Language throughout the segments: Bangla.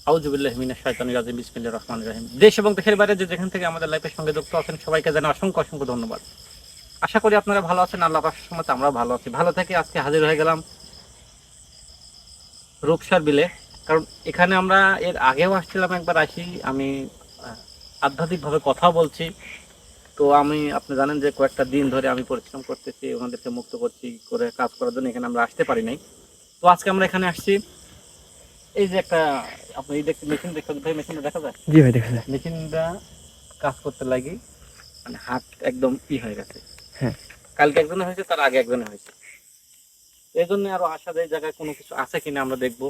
আউযুবিল্লাহি মিনাশ শাইতানির রাজিম বিসমিল্লাহির রহমানির রহিম। দেশ এবং দেশের বাইরে যেখান থেকে আমাদের লাইভের সঙ্গে যুক্ত আছেন সবাইকে জানাই অসংখ্য অসংখ্য ধন্যবাদ। আশা করি আপনারা ভালো আছেন, আল্লাহর রহমতে আমরাও ভালো আছি। ভালো থেকে আজকে হাজির হয়ে গেলাম রূপসার বিলে। কারণ এখানে আমরা এর আগেও আসছিলাম, একবার আসি আমি আধ্যাত্মিকভাবে কথা বলছি। তো আপনি জানেন যে কয়েকটা দিন ধরে আমি পরিশ্রম করতেছি, ওনাদেরকে মুক্ত করছি করে কাজ করার জন্য এখানে আমরা আসতে পারি নাই। তো আজকে আমরা এখানে আসছি। এই যে একটা আপনি দেখতে মেশিন দেখতে ভাই, মেশিনটা দেখা যায়? জি ভাই দেখা যায়। মেশিনটা কাজ করতে লাগি মানে হাত একদম হয়ে গেছে। হ্যাঁ, কালকে একজনে হয়েছে, তার আগে একজনে হয়েছে। এই জন্য আরো আসা যায় জায়গায় কোনো কিছু আছে কিনা আমরা দেখবো।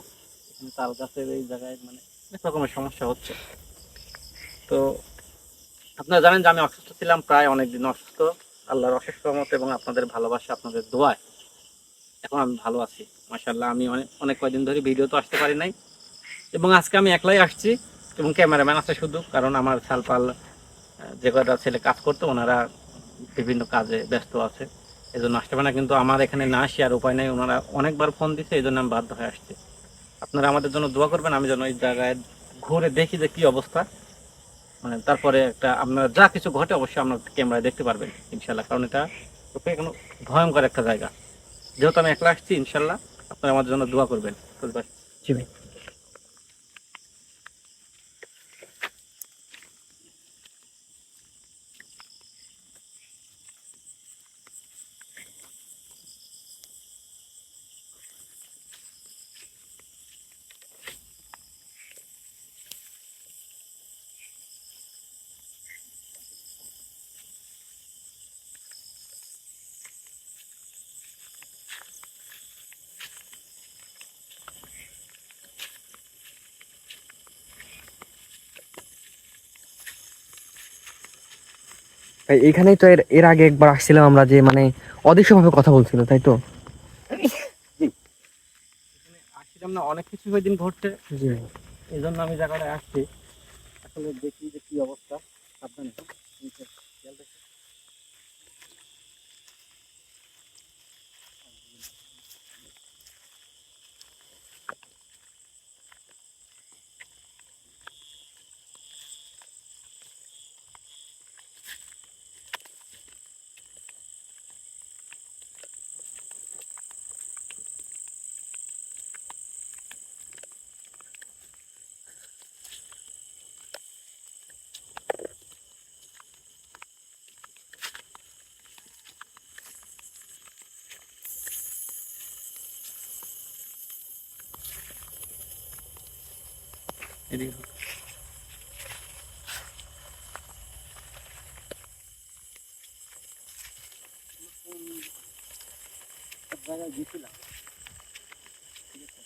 এখানে তাল গাছের এই জায়গায় মানে অনেক রকমের সমস্যা হচ্ছে। তো আপনারা জানেন যে আমি অসুস্থ ছিলাম, প্রায় অনেকদিন অসুস্থ। আল্লাহর অশেষ রহমতে এবং আপনাদের ভালোবাসা, আপনাদের দোয়ায় এখন আমি ভালো আছি মাশাআল্লাহ। আমি অনেক অনেক কয়দিন ধরে ভিডিও তো আসতে পারি নাই, এবং আজকে আমি একলাই আসছি এবং ক্যামেরাম্যান আছে শুধু। কারণ আমার সালপাল যে কয়টা ছেলে কাজ করতো ওনারা বিভিন্ন কাজে ব্যস্ত আছে, এই জন্য আসতে পারে না। কিন্তু আমার এখানে না আসি আর উপায় নেই, ওনারা অনেকবার ফোন দিছে, এই জন্য আমি বাধ্য হয়ে আসছি। আপনারা আমাদের জন্য দোয়া করবেন, আমি যেন এই জায়গায় ঘুরে দেখি যে কি অবস্থা। মানে তারপরে একটা আপনারা যা কিছু ঘটে অবশ্যই আপনার ক্যামেরায় দেখতে পারবেন ইনশাল্লাহ। কারণ এটা কোনো ভয়ঙ্কর একটা জায়গা। যেহেতু আমি একলা আসছি, ইনশাল্লাহ আপনারা আমাদের জন্য দোয়া করবেন। জি ভাই। ভাই এখানেই তো এর আগে একবার আসছিলাম আমরা, যে মানে অদৃশ্যভাবে কথা বলছিল, তাই তো? আসছিলাম না, অনেক কিছু ওই দিন ঘটছে, জি ভাই। এই জন্য আমি জায়গাটায় আসছি। আসলে দেখি যে কি অবস্থা। সাবধানে নিচে খেয়াল রেখে। এদিকে এক জায়গায় গেছিলাম, ঠিক আছে?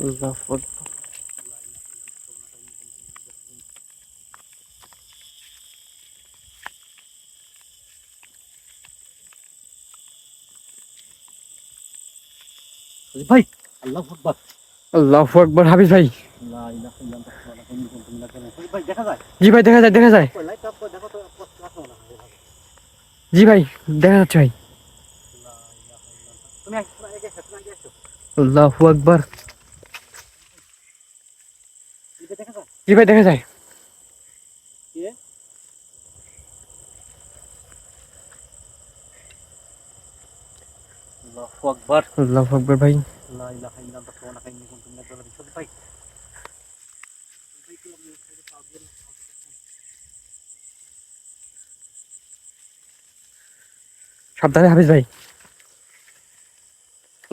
আল্লাহু আকবার। ভাই আল্লাহু আকবার। আল্লাহু আকবার। হাফিজ ভাই। লা ইলাহা ইল্লাল্লাহ ওয়া লা ইলাহা ইল্লাল্লাহ। ভাই দেখা যায়? জি ভাই দেখা যায়, দেখা যায়। ওই লাইট অফ করে দেখো তো, কষ্ট আসো না এভাবে। জি ভাই দেখা যাচ্ছে ভাই। লা ইলাহা ইল্লাল্লাহ। তুমি আগে এসো। আল্লাহু আকবার। এটা দেখা যায়? জি ভাই দেখা যায়। কি রে? আল্লাহু আকবার। আল্লাহু আকবার ভাই। লা ইলাহা ইল্লাল্লাহ ওয়া লা ইলাহা ইল্লাল্লাহ। ভাই সাবধানে হাফিজ ভাই।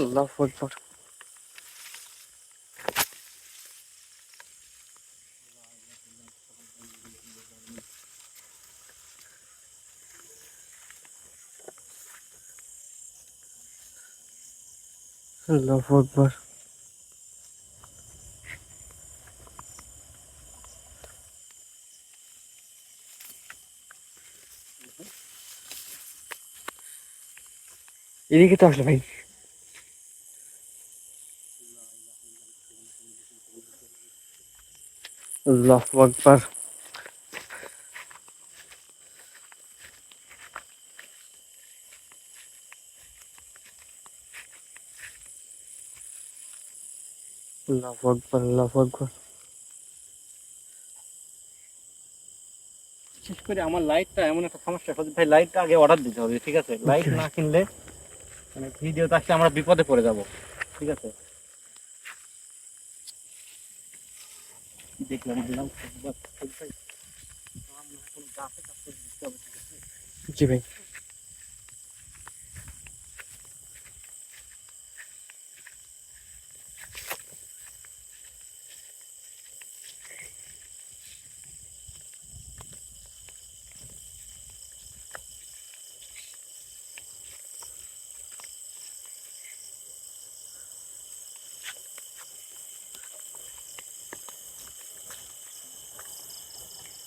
আল্লাহু আকবার। আল্লাহু আকবার। এদিকে তো আসলে ভাই। আল্লাহু আকবার। আল্লাহু আকবার, আল্লাহু আকবার। বিশেষ করে আমার লাইটটা এমন একটা সমস্যা, সজীব ভাই লাইটটা আগে অর্ডার দিতে হবে, ঠিক আছে? লাইট না কিনলে মানে ভিডিওতে আসলে আমরা বিপদে পড়ে যাব, ঠিক আছে? দেখলাম আল্লাহু আকবার। সজীব ভাই আমরা কোনো গাছে কাছে দিতে হবে, ঠিক আছে? জি ভাই।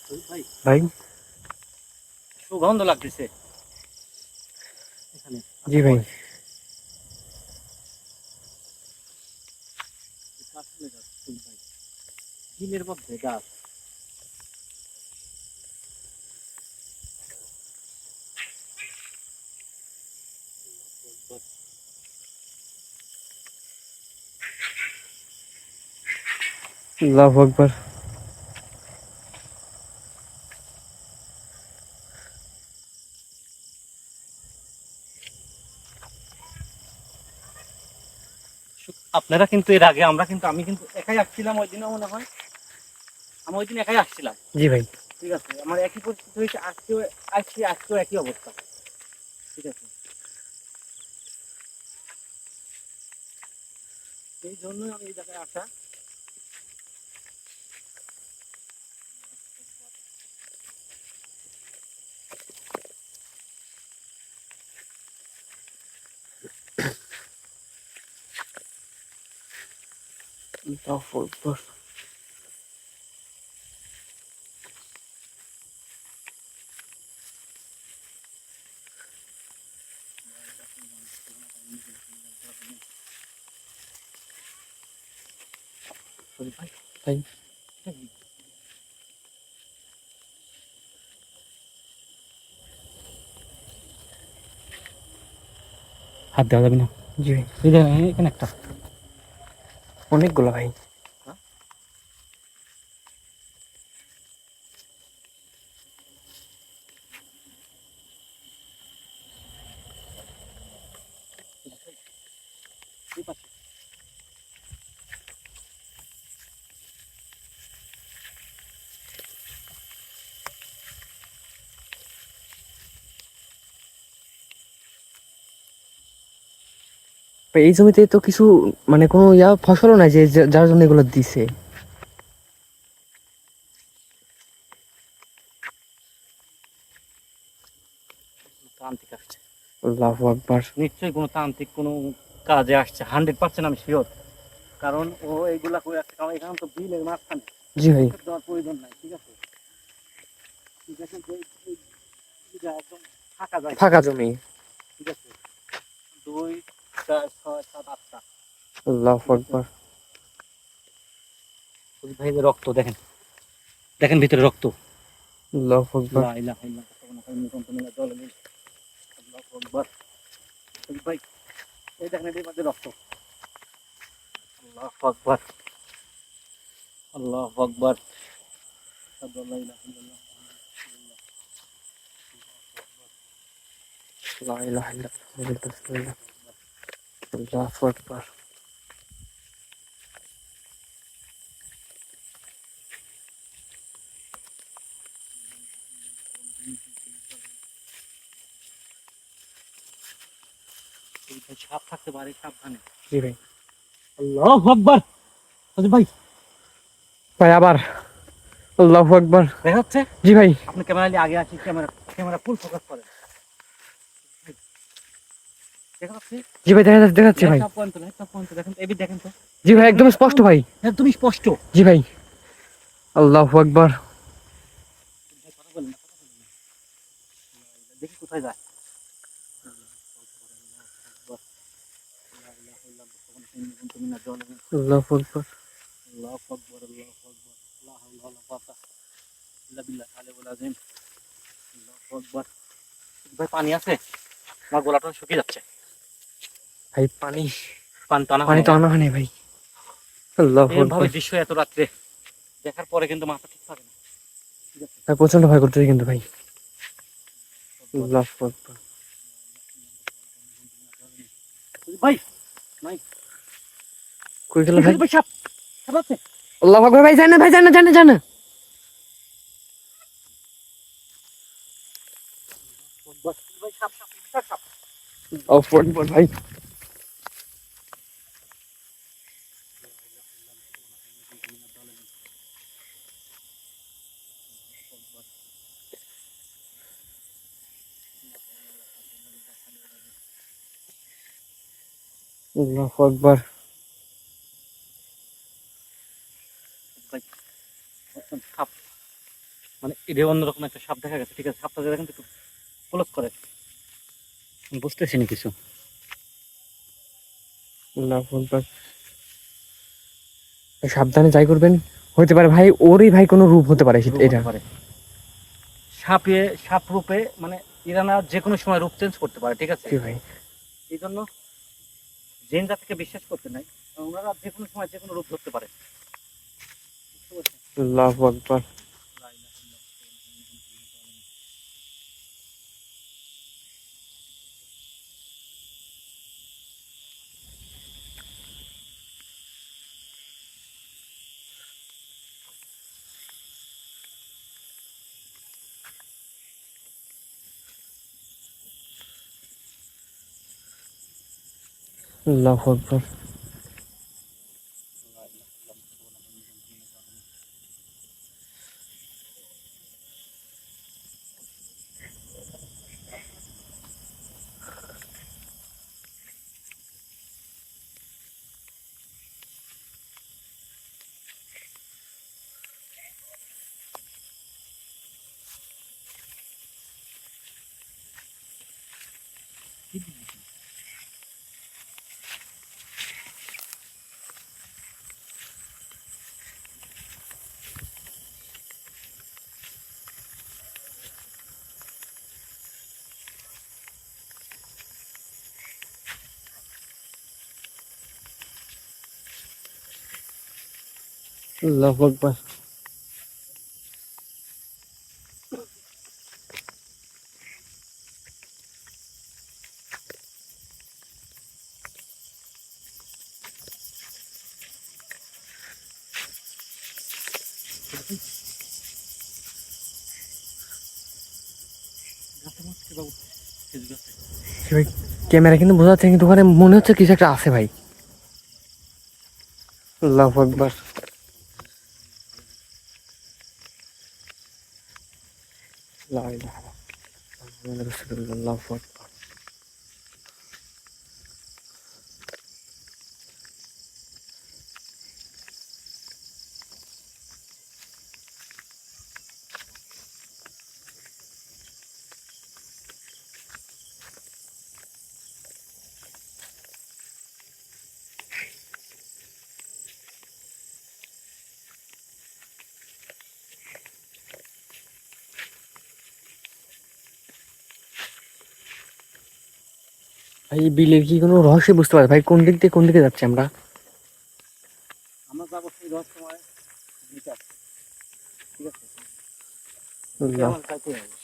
সজীব ভাই ভাই। সুগন্ধ লাগতেছে এখানে। জি ভাই। কাঁঠালের গাছ, সজীব ভাই ঝিলের মধ্যে গাছ। আল্লাহু আকবার। আপনারা কিন্তু এর আগে আমি কিন্তু একাই আসছিলাম ওই দিনও মনে হয়, আমি ওই দিন একাই আসছিলাম, জি ভাই। ঠিক আছে? আমার একই পরিস্থিতি হয়েছে, আজকেও একই অবস্থা, ঠিক আছে? এই জন্যই আমি এই জায়গায় আসা। আল্লাহু আকবার। ভাই ভাই। হাত দেওয়া যাবে না। জি ভাই। এই যে এখানে একটা অনেকগুলো ভাই। এই পাশে। ভাই, এই জমিতে তো কিছু মানে কোনো ফসলও নাই যে যার জন্য এগুলো দিছে। তান্ত্রিক আসছে, আল্লাহু আকবার। নিশ্চয়ই কোনো তান্ত্রিক কোনো কাজে আসছে, 100% আমি শিওর। কারণ ও এইগুলা করে আসছে, কারণ এখানে তো বিলের মাঝখানে জি ভাই। ওষুধ দেওয়ার প্রয়োজন নাই, ঠিক আছে? দেখেন যে এই জায়গা একদম ফাঁকা যায়, ফাঁকা জমি। ঠিক আছে? 2 4 6 7 8টা, আল্লাহু ঠিক আছে? আকবার। ওই ভাই যে রক্ত দেখেন, দেখেন ভিতরে রক্ত। আল্লাহু আকবার। লা ইলাহা ইল্লাল্লাহ, আল্লাহু আকবার। ওই ভাই এই দেখেন এর মধ্যে রক্ত। আল্লাহু আকবার, আল্লাহু আকবার। আশহাদু আল্লা ইলাহা ইল্লাল্লাহ, লা ইলাহা ইল্লাল্লাহ মুহাম্মাদুর রাসূলুল্লাহ। আল্লাহু আকবার। এই ভাই সাপ থাকতে পারে, সাবধানে। জি ভাই। আল্লাহু আকবার। সজীব ভাই ভাই আবার। আল্লাহু আকবার। দেখা যাচ্ছে? জি ভাই। আপনি ক্যামেরা নিয়ে আগে আসি, ক্যামেরা ফুল ফোকাস করেন। দেখা যাচ্ছে? জি ভাই, দেখা যাচ্ছে ভাই। ল্যাপটপ পয়েন্ট দেখেন তো, এবিট দেখেন তো। জি ভাই, এই দেখেন একদম একটা স্পষ্ট ফুল, ভাই। একদমই স্পষ্ট। জি ভাই। আল্লাহু আকবার। ভাই কথা বলেন না, কথা বলেন না। দেখি কোথায় যায়। আল্লাহু আকবার। আল্লাহু আকবার, আল্লাহু আকবার। লা হাওলা ওয়ালা কুওয়াতা ইল্লা বিল্লাহ আলিয়্যিল আযীম। আল্লাহু আকবার। ভাই পানি আছে? আমার গলাটা শুকিয়ে যাচ্ছে। ভাই পানি। পানি টানা হয় পানি না তো ভাই। আনা হয় নাই ভাই। আল্লাহু এইভাবে আকবার। দৃশ্য এত রাত্রে দেখার পরে কিন্তু মাথা ঠিক থাকে না। ঠিক আছে ভাই প্রচন্ড ভয় করতেছে কিন্তু ভাই। আল্লাহু আকবার। ভাই নাই কই গেল ভাই? ভাই সাপ সাপ আছে আল্লাহু আকবার ভাই, জান না ভাই, জান না, জান না, জান না। ভাই সাপ সাপ বিশাল সাপ আল্লাহু আকবার ভাই। আল্লাহু আকবার। ভাই সাপ মানে এটা অন্যরকম একটা সাপ দেখা গেছে। ঠিক আছে সাপটা দেখেন তো একটু ক্লোজ করে বুঝতেছি না কিছু। আল্লাহু আকবার। সাবধানে যাই করবেন, হতে পারে ভাই ওরই ভাই কোনো রূপ হতে পারে রূপ এটা। হতে পারে সাপে সাপ রূপে মানে এরা না যে কোনো সময় রূপ চেঞ্জ করতে পারে। ঠিক আছে জি ভাই। এই জন্য জিন জাতিকে বিশ্বাস করতে নাই, কারণ ওনারা যে কোনো সময় যে কোনো রূপ ধরতে পারে। বুঝতে পারছেন? আল্লাহু আকবার। আল্লাহু আকবার। আল্লাহু আকবার। জি ভাই, ক্যামেরা কিন্তু বোঝা যাচ্ছে কিন্তু ওখানে মনে হচ্ছে কিছু একটা আছে ভাই। আল্লাহু আকবার। লা ইলাহা ইল্লাল্লাহ রাসূলুল্লাহ। আল্লাহু আকবার। ভাই এই বিলের কি কোনো রহস্য বুঝতে পারে ভাই, কোন দিক দিয়ে কোন দিকে যাচ্ছি আমরা? আমরা যাবো সেই রহস্যময় বিচার। ঠিক আছে আল্লাহ। আমার যাইতে হবে।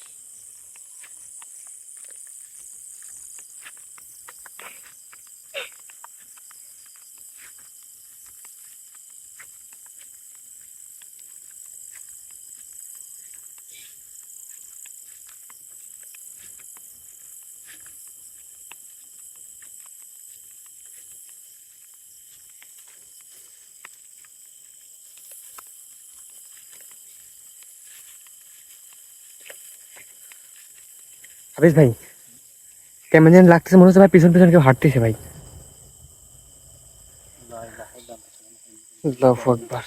হাফিজ ভাই, কেমন যেন লাগতেছে, মনে হচ্ছে ভাই পিছন পিছন কেউ হাঁটতেছে ভাই। আল্লাহু আকবার।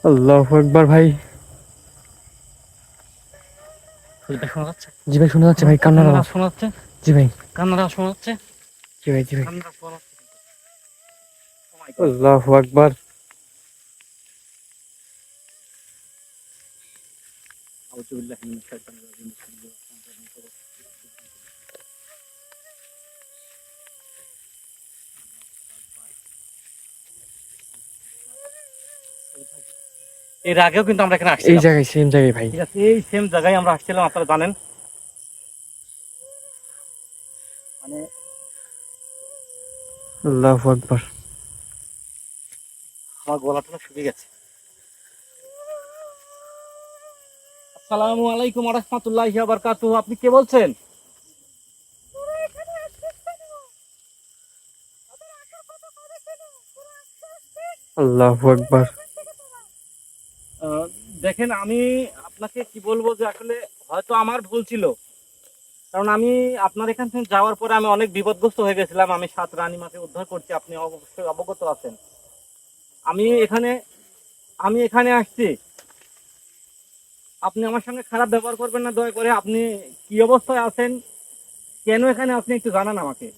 আল্লাহু আকবার ভাই। শোনা যাচ্ছে জি ভাই শোনা যাচ্ছে ভাই, কান্নার কান্নার আওয়াজ। আওয়াজ শোনা যাচ্ছে জি ভাই। কান্নার আওয়াজ শোনা যাচ্ছে জি ভাই, জি ভাই। কান্নার আওয়াজ হচ্ছে কিন্তু। Oh my God! আল্লাহু আকবার। আউযু বিল্লাহি মিনাশ শাইতানির রাজিম। বিসমিল্লাহির রহমানির রহিম। এর আগেও কিন্তু আমরা এখানে এই আসছিলাম, জায়গায়, সেম জায়গায় ভাই। ঠিক আছে, এই সেম জায়গায় আমরা আসছিলাম, আপনারা জানেন। মানে আল্লাহু আকবার। আমার গলাটা শুকিয়ে গেছে। আসসালামু আলাইকুম ওয়া রাহমাতুল্লাহি ওয়া বারাকাতুহু। আপনি কে বলছেন? আল্লাহু আকবার। আহ, দেখেন, আমি আপনাকে কি বলবো যে আসলে হয়তো আমার ভুল ছিল, কারণ আমি আপনার এখান থেকে যাওয়ার পরে আমি অনেক বিপদগ্রস্ত হয়ে গেছিলাম। আমি 7 রানী মাকে উদ্ধার করছি, আপনি অবশ্যই অবগত আছেন। আমি এখানে আমি এখানে আসছি, আপনি আমার সঙ্গে খারাপ ব্যবহার করবেন না দয়া করে। আপনি কি অবস্থায় আছেন, কেন এখানে আপনি একটু জানান আমাকে।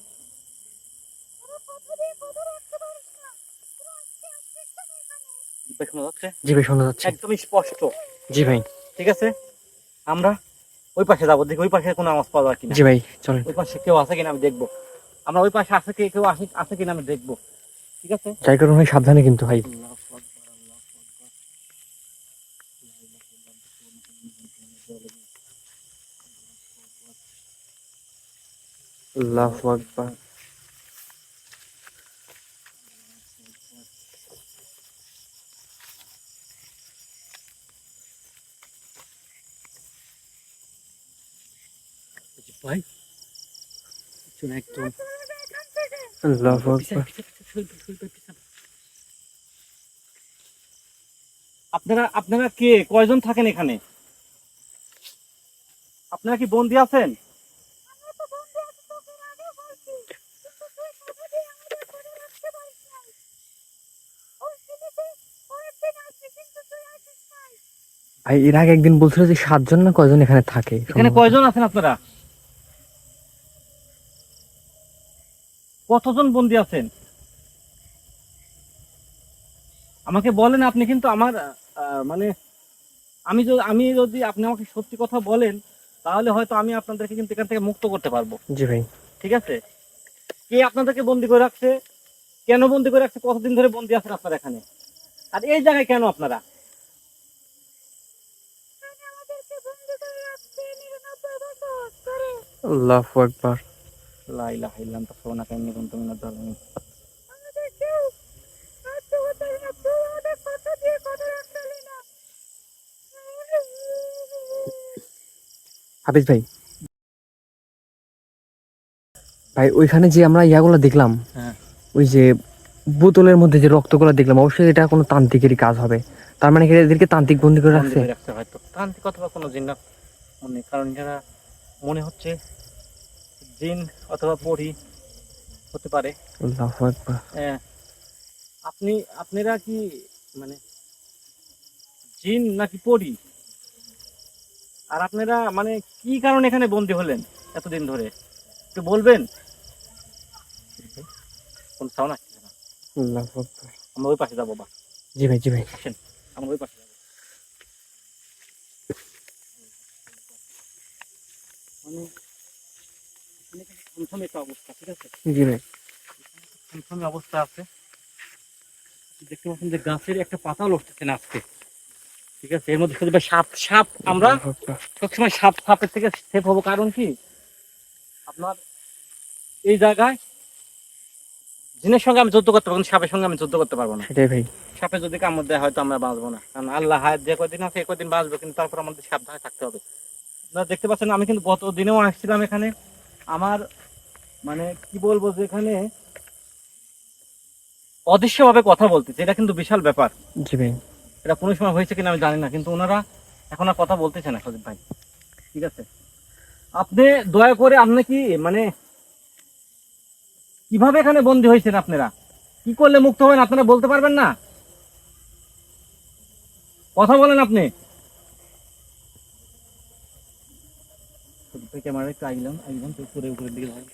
শোনা যাচ্ছে জি ভাই, শোনা যাচ্ছে। একদমই স্পষ্ট। জি ভাই। ঠিক আছে, আমরা ওই পাশে যাবো, দেখি ওই পাশে কোনো আওয়াজ পাওয়া যায় কিনা, জি ভাই, চলেন। ওই পাশে কেউ আছে কিনা আমি দেখবো। আমরা ওই পাশে আছে কি, কেউ আছে কিনা আমি দেখবো, ঠিক আছে। যাই করুন ভাই, সাবধানে কিন্তু ভাই। আল্লাহু আকবার। ভাই পিছনে একদম, আল্লাহু পিছনে, আকবার। পিছনে। আপনারা আপনারা কে, কয়জন থাকেন এখানে? আপনারা কি বন্দি আছেন? ভাই এর আগে একদিন বলছিল যে 7 জন না কয়জন এখানে থাকে এখানে সম্ভবত। কয়জন আছেন আপনারা? কতজন বন্দি আছেন আমাকে বলেন। আপনি কিন্তু আমার মানে আমি যদি আপনি আমাকে সত্যি কথা বলেন, তাহলে হয়তো আমি আপনাদেরকে কিন্তু এখান থেকে মুক্ত করতে পারবো, জি ভাই। ঠিক আছে। কে আপনাদেরকে বন্দি করে রাখছে, কেন বন্দি করে রাখছে, কতদিন ধরে বন্দি আছেন আপনারা এখানে, আর এই জায়গায় কেন আপনারা? আল্লাহু আকবার। লা ইলাহা ইল্লা আনতা সুবহানাকা ইন্নী কুনতু মিনাজ জালিমিন। হাফিজ ভাই, ভাই ওইখানে যে আমরা ইয়াগুলো দেখলাম, হ্যাঁ, ওই যে বোতলের মধ্যে যে রক্তগুলো দেখলাম, অবশ্যই এটা কোনো তান্ত্রিকেরই কাজ হবে। তার মানে কি এদেরকে তান্ত্রিক বন্দি করে বন্দি রাখছে? করে রাখছে হয়তো তান্ত্রিক অথবা কোনো জিন্নাত, মনে কারণ এরা মনে হচ্ছে জিন অথবা পরী হতে পারে। আল্লাহু আকবার। হ্যাঁ, আপনারা কি মানে জিন নাকি পরী, আর আপনারা মানে কি কারণে এখানে বন্দি হলেন এতদিন ধরে, একটু বলবেন? কোন সাউন্ড আসছে না। আল্লাহু আকবার। আমরা ওই পাশে যাবো, বা জি ভাই, জি ভাই। আসেন, আমরা ওই পাশে যাবো। মানে এখানে কিন্তু থমথমে একটা অবস্থা, ঠিক আছে, জি ভাই। থমথমে অবস্থা আছে। দেখতে পাচ্ছেন যে গাছের একটা পাতাও লড়তেছে না আজকে, ঠিক আছে। এর মধ্যে শুধু ভাই সাপ সাপ, আমরা আল্লাহু আকবার। সবসময় সাপের থেকে সেফ হবো, কারণ কি আপনার এই জায়গায় জিনের সঙ্গে আমি যুদ্ধ করতে পারবো, কিন্তু সাপের সঙ্গে আমি যুদ্ধ করতে পারবো না। সেটাই ভাই। সাপে যদি কামড় দেয় হয়তো আমরা বাঁচবো না, কারণ আল্লাহ হায়াত যে কদিন আছে এই কদিন বাঁচবো, কিন্তু তারপর আমাদের সাবধানে থাকতে হবে। আপনারা দেখতে পাচ্ছেন আমি কিন্তু গত দিনেও আসছিলাম এখানে। আমার মানে কি বলবো যে এখানে অদৃশ্যভাবে কথা বলতেছে, এটা কিন্তু বিশাল ব্যাপার। জি ভাই। এটা কোনো সময় হয়েছে কিনা আমি জানি না, কিন্তু ওনারা এখন আর কথা বলতেছে না সজীব ভাই, ঠিক আছে। আপনি দয়া করে, আপনি কি মানে কিভাবে এখানে বন্দী হয়েছেন, আপনারা কি করলে মুক্ত হবেন আপনারা বলতে পারবেন না? কথা বলেন আপনি। সজীব ভাই ক্যামেরা একটু আইলাম আইলাম তো উপরে উপরের দিকে যাই।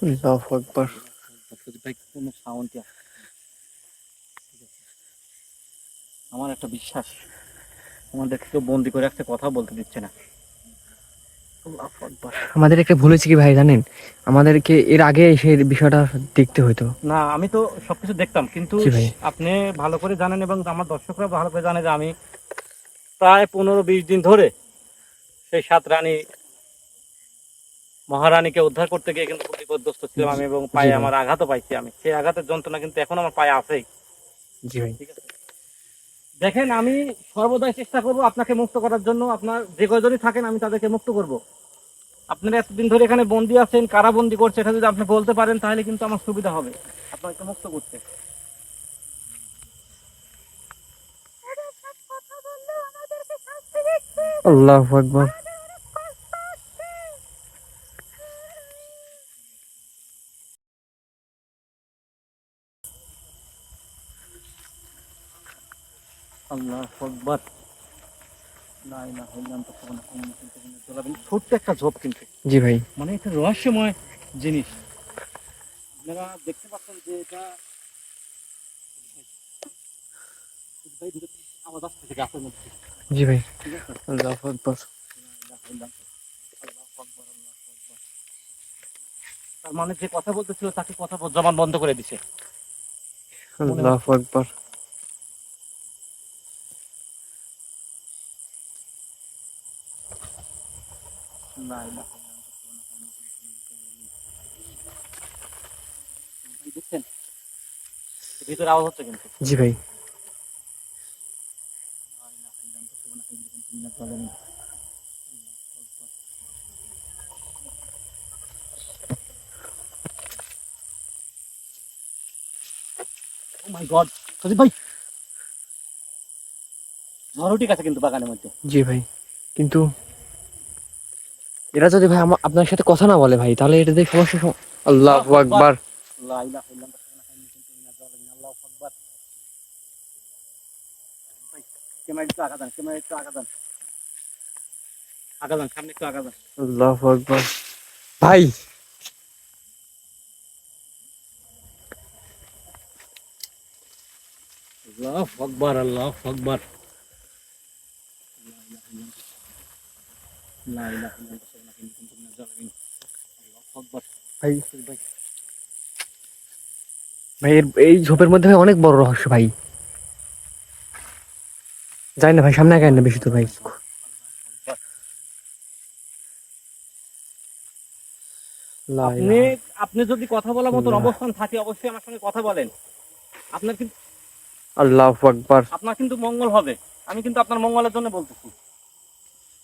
আল্লাহু আকবার। সজীব ভাই কোনো সাউন্ডই আসছে না। ঠিক আছে? আমার একটা বিশ্বাস, আমাদেরকে কেউ বন্দি করে রাখছে, কথা বলতে দিচ্ছে না। আল্লাহু আকবার। আমাদের একটা ভুল হয়েছে কি ভাই জানেন, আমাদেরকে এর আগে সেই বিষয়টা দেখতে হতো। না আমি তো সবকিছু দেখতাম, কিন্তু জি ভাই। আপনি ভালো করে জানেন এবং আমার দর্শকরা ভালো করে জানে যে আমি প্রায় 15-20 দিন ধরে সেই 7 রানী মহারানীকে উদ্ধার করতে গিয়ে কিন্তু খুব বিপর্যস্ত ছিলাম আমি, এবং জি পায়ে ভাই। আমার আঘাতও পাইছি আমি। সেই আঘাতের যন্ত্রণা কিন্তু এখন আমার পায়ে আছেই। জি ভাই। ঠিক আছে, দেখেন আমি সর্বদাই চেষ্টা করব আপনাকে মুক্ত করার জন্য। আপনার যে কয়জনই থাকেন আমি তাদেরকে মুক্ত করব। আপনারা এতদিন ধরে এখানে বন্দি আছেন, কারাবন্দি করছে, এটা যদি আপনি বলতে পারেন তাহলে কিন্তু আমার সুবিধা হবে আপনাকে মুক্ত করতে। আল্লাহু আকবার। আল্লাহু আকবার। লা ইলাহা ইল্লা আনতা সুবহানাকা ইন্নী কুনতু মিনাজ জালিমিন। ছোট্ট একটা ঝোপ কিন্তু, জি ভাই। মানে একটা রহস্যময় জিনিস। আপনারা দেখতে পাচ্ছেন যে এটা ভাই ভিতর থেকে আওয়াজ আসছে গাছের মধ্যে। জি ভাই। ঠিক আছে, আল্লাহু আকবার। লা ইলাহা ইল্লা আল্লাহু আকবার, আল্লাহু আকবার। তার মানে যে কথা বলতেছিল তাকে কথা জবান বন্ধ করে দিছে মনে আল্লাহু হচ্ছে। আকবার। লা ইলাহা ইল্লা আনতা সুবহানাকা ইন্নী কুনতু মিনাজ জালিমিন। ভাই দেখছেন ভিতরে আওয়াজ হচ্ছে কিন্তু। জি ভাই। লা ইলাহা ইল্লা আনতা সুবহানাকা ইন্নী কুনতু মিনাজ জালিমিন। ও মাই গড, সজীব ভাই ঝড়ও ঠিক আছে কিন্তু বাগানের মধ্যে। জি ভাই, কিন্তু এরা যদি ভাই আপনার সাথে কথা না বলে ভাই, তাহলে এটা দিয়ে সমস্যা আল্লাহু আকবার। লা ইলাহা ইল্লা আনতা সুবহানাকা ইন্নী কুনতু মিনাজ জালিমিন। আল্লাহু আকবার। ভাই ক্যামেরা একটু আগা দেন, ক্যামেরা একটু আগা দেন, আগা দেন, সামনে একটু আগা দেন। আল্লাহু আকবার। ভাই আল্লাহু আকবার, আল্লাহু আকবার। লা ইলাহা ইল্লা আনতা সুবহানাকা ইন্নী কুনতু মিনাজ জালিমিন। আল্লাহু আকবার। ভাই ভাই ভাই এই ঝোপের মধ্যে ভাই অনেক বড় রহস্য ভাই। যাই না ভাই, সামনে আগায় না বেশি তো ভাই। লা আপনি ইলাহা আপনি যদি কথা বলার মতন ইল্লাল্লাহ। অবস্থান থাকে অবশ্যই আমার সঙ্গে কথা বলেন। আপনার কিন্তু আল্লাহু আকবার। আপনার কিন্তু মঙ্গল হবে। আমি কিন্তু আপনার মঙ্গলের জন্য বলতেছি।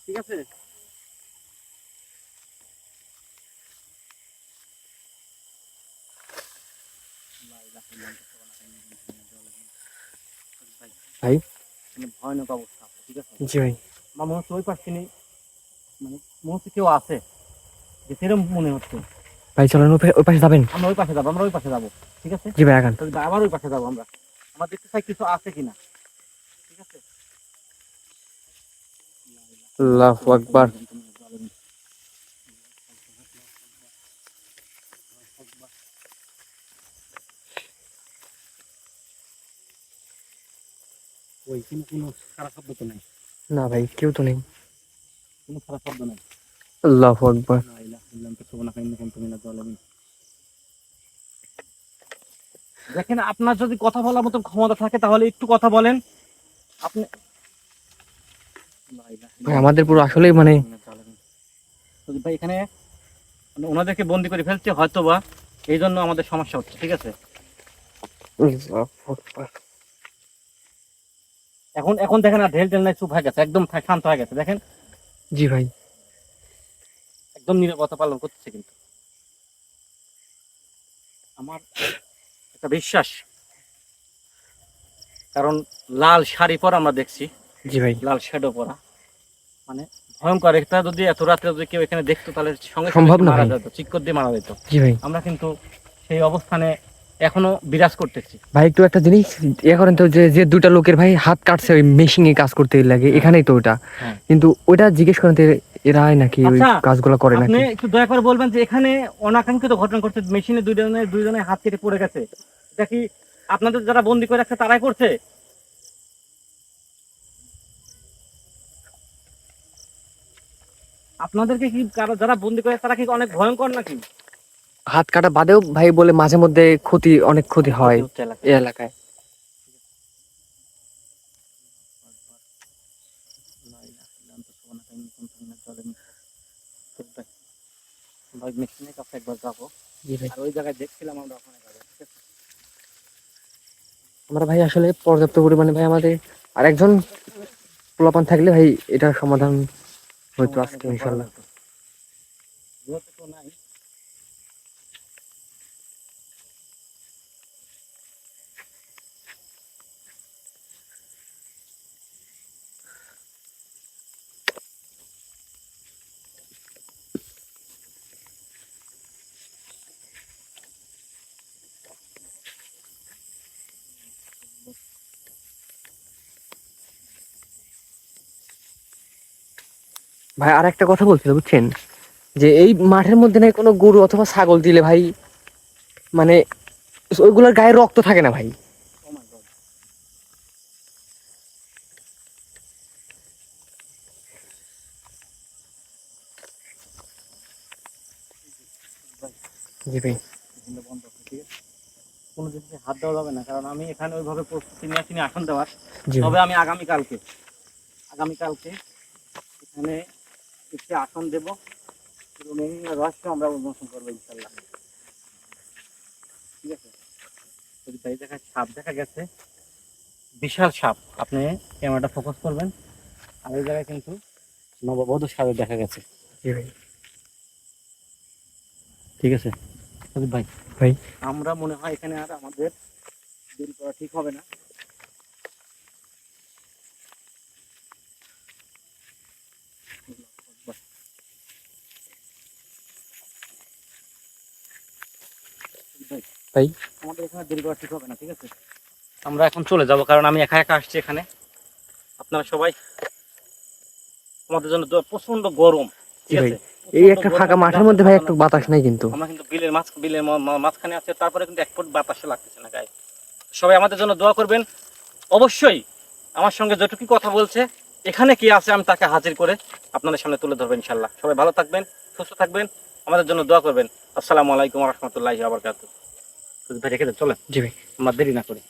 ঠিক আছে, ভাই মানে ভয়ানক অবস্থা। ঠিক আছে, জি ভাই। আমার মনে হচ্ছে ওই পাশে মানে মনে হচ্ছে কেউ আছে, যে সেরকম মনে হচ্ছে। ভাই চলেন ওই পাশে যাবেন। আমরা ওই পাশে যাবো, আমরা ওই পাশে যাবো। ঠিক আছে, জি ভাই আগান। তাহলে আবার ওই পাশে যাবো আমরা। আমরা দেখতে চাই কিছু আছে কিনা। ঠিক আছে, আল্লাহু আকবার। ওই কিন্তু কোনো সারা শব্দ তো নাই, না ভাই কেউ তো নেই। কোনো সারা শব্দ নাই। আল্লাহু আকবার। লা ইলাহা ইল্লা আনতা সুবহানাকা ইন্নী কুনতু মিনাজ জালিমিন। দেখেন আপনার যদি কথা বলার মতো ক্ষমতা থাকে তাহলে একটু কথা বলেন। আপনি লা ইলাহা ইল্লা ভাই আনতা আমাদের পুরো সুবহানাকা আসলেই ইন্নী মানে কুনতু মিনাজ জালিমিন। সজীব ভাই এখানে মানে ওনাদেরকে বন্দি করে ফেলছে হয়তো বা, এই জন্য আমাদের সমস্যা হচ্ছে। ঠিক আছে, আল্লাহু আকবার। এখন এখন দেখেন আর ঢেল ঢেল নাই, চুপ হয়ে গেছে, একদম শান্ত হয়ে গেছে। দেখেন জি ভাই। একদম নীরবতা পালন করতেছে। কিন্তু আমার একটা বিশ্বাস, কারণ লাল শাড়ি পরা আমরা দেখছি, জি ভাই। লাল শ্যাডো পরা, মানে ভয়ঙ্কর। একটা যদি এত রাত্রে যদি কেউ এখানে দেখতো তাহলে সঙ্গে সঙ্গে সম্ভব সে না মারা ভাই। যেত, চিৎকার দিয়ে মারা যেত। জি ভাই। আমরা কিন্তু সেই অবস্থানে এখনো বিরাজ করতেছি। ভাই একটু একটা জিনিস ইয়ে করেন তো, যে যে দুটা লোকের ভাই হাত কাটছে ওই মেশিনে কাজ করতে লাগে, হ্যাঁ। এখানেই তো ওটা। হ্যাঁ। কিন্তু ওইটা জিজ্ঞেস করেন তো এরাই নাকি ওই আচ্ছা, কাজগুলো করে আপনি নাকি। একটু দয়া করে বলবেন যে এখানে অনাকাঙ্ক্ষিত ঘটনা ঘটছে, মেশিনে দুইজনের হাত কেটে পড়ে গেছে, এটা কি আপনাদের যারা বন্দি করে রাখছে তারাই করছে? আপনাদেরকে কি কারো যারা বন্দি করে তারা কি অনেক ভয়ঙ্কর নাকি? হাত কাটা বাদেও ভাই বলে মাঝে মধ্যে অনেক ক্ষতি হয় হচ্ছে এলাকায়। এই এলাকায়। ভাই মেশিনের কাছে একবার যাবো, জি ভাই। আর ওই জায়গায় দেখছিলাম আমরা ওখানে যাবো, ঠিক আছে? আমরা ভাই আসলে পর্যাপ্ত পরিমাণে ভাই আমাদের আর একজন পোলাপান থাকলে ভাই এটার সমাধান হয়তো সমাধান আজকে একদম করা ইনশাল্লাহ। যেত। যেহেতু কেউ নাই, ভাই আর একটা কথা বলছিল বুঝছেন, যে এই মাঠের মধ্যে নাই কোনো গরু অথবা ছাগল দিলে ভাই মানে ওইগুলোর গায়ে রক্ত থাকে না ভাই। ও মাই গড। জি ভাই। মেশিনটা বন্ধ আছে, ঠিক আছে? কোনো জিনিসে হাত দেওয়া যাবে না, কারণ আমি এখানে ওইভাবে প্রস্তুতি নিয়ে আসিনি আসন দেওয়ার। জি ভাই। তবে আমি আগামীকালকে এখানে একটি আসন দেব এবং এই রহস্য আমরা উন্মোচন করবো ইনশাল্লাহ, ঠিক আছে? যদি এই জায়গায় সাপ দেখা গেছে, বিশাল সাপ, আপনি ক্যামেরাটা ফোকাস করবেন, আর ওই জায়গায় কিন্তু নববধূ সাপে দেখা গেছে, জি ভাই। ঠিক আছে? সজীব ভাই, ভাই আমরা মনে হয় এখানে আর আমাদের দেরি করা ঠিক হবে না। ভাই আমাদের এখানে দেরি করা ঠিক হবে না, ঠিক আছে? আমরা এখন চলে যাব, কারণ আমি একা একা আসছি এখানে। আপনারা সবাই আমাদের জন্য প্রচন্ড গরম, ঠিক জি ভাই। আছে? এই প্রচণ্ড একটা গরম, ফাঁকা আপনি মাঠের জানতে মধ্যে ভাই পারবেন একটু না। বাতাস নাই কিন্তু। আমরা কিন্তু বিলের মাঝখানে আছে, তারপরে কিন্তু এক ফুট বাতাসে লাগতেছে না গায়ে। সবাই আমাদের জন্য দোয়া করবেন। অবশ্যই আমার সঙ্গে যেটুকু কথা বলছে, এখানে কি আছে আমি তাকে হাজির করে আপনাদের সামনে তুলে ধরবেন ইনশাল্লাহ। সবাই ভালো থাকবেন, সুস্থ থাকবেন, আমাদের জন্য দোয়া করবেন। আসসালামু আলাইকুম ওয়া রাহমাতুল্লাহি ওয়া বারাকাতুহু। ভাই রেখে দেন, চলেন, জি ভাই। আমরা দেরি না করি।